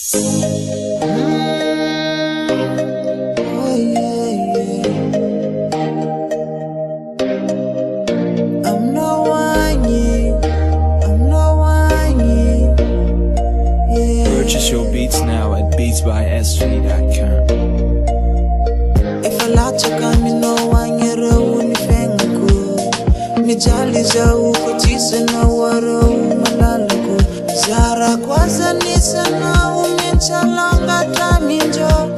Oh yeah, yeah. I'm not whiny. I'm not whiny. Yeah. Purchase your beats now at beatsbysv.com. If I like to come, you know whiny round fengu. Mi jali za uko tisa na waro malalaku. Zara kwanza ni sana umechalanga taminjo.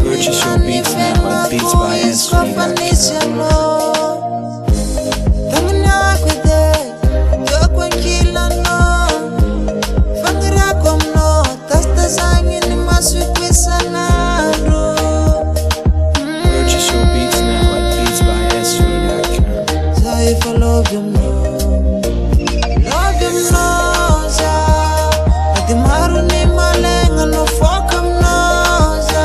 Purchase your beats now at beatsbysv.com. If I love you more, za. Adi maru ni malenga no foka mnoza.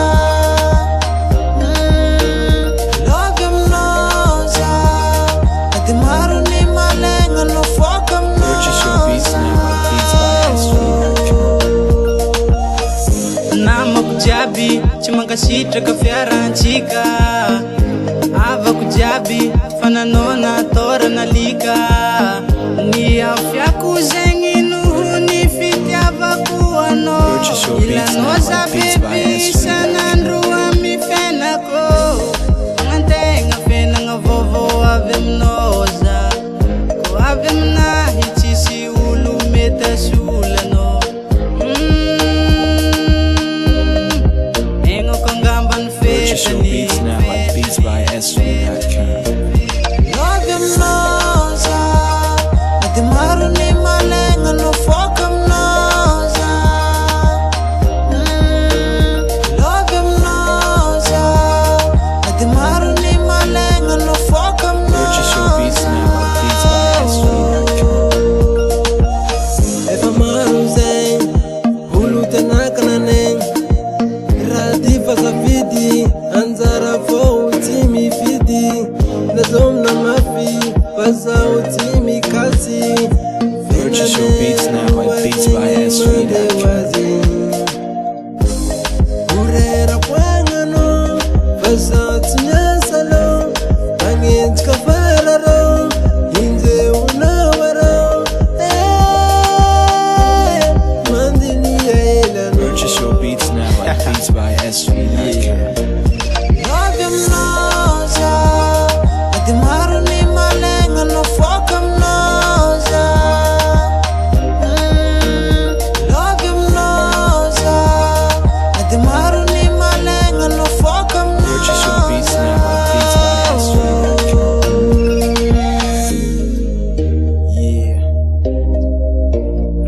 Love you more, za. Adi maru ni malenga no foka mnoza. Purchase your beats now at beatsbysv.com. Nama kujabi, chimanga shitra kafyara nchika. Ava kujabi, fananona tora na lika. Ni afya kuzengi nuhu ni fiti ava kuwano. Ila noza baby sana ndruwa mi fena ko. Ngantenga fena nga vovo ave mnoza. Ko ave mna hichisi ulu meta shula no. Engo kongamba Purchase your beats now at beatsbysv.com. Love you mnoza. Adi maru ni malenga no foka mnoza. Love you mnoza. Adi maru ni malenga no foka mnoza. Purchase your beats now at beatsbysv.com. Efa maruzeng, hulu tenaka naneng. Radifa za vidi, anzara fo utimi fidi. Nazom na mafi, pasa utimi kasi. Purchase your beats now at beatsbysv.com. Urera kwangano, pasa tunyasalo. Angin kafararo, inze unawaro. Mandini ya ilano. Purchase your beats now at beatsbysv.com. Love you mnoza. Adi maru ni malenga no foka mnoza. Love you mnoza. Adi maru ni malenga no foka mnoza. Purchase your beats now at beatsbysv.com. Yeah,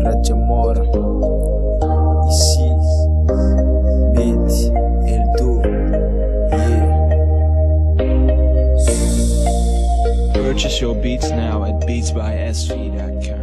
Rajamora, Isis, Meti, Eldo. Yeah. Purchase your beats now at beatsbysv.com.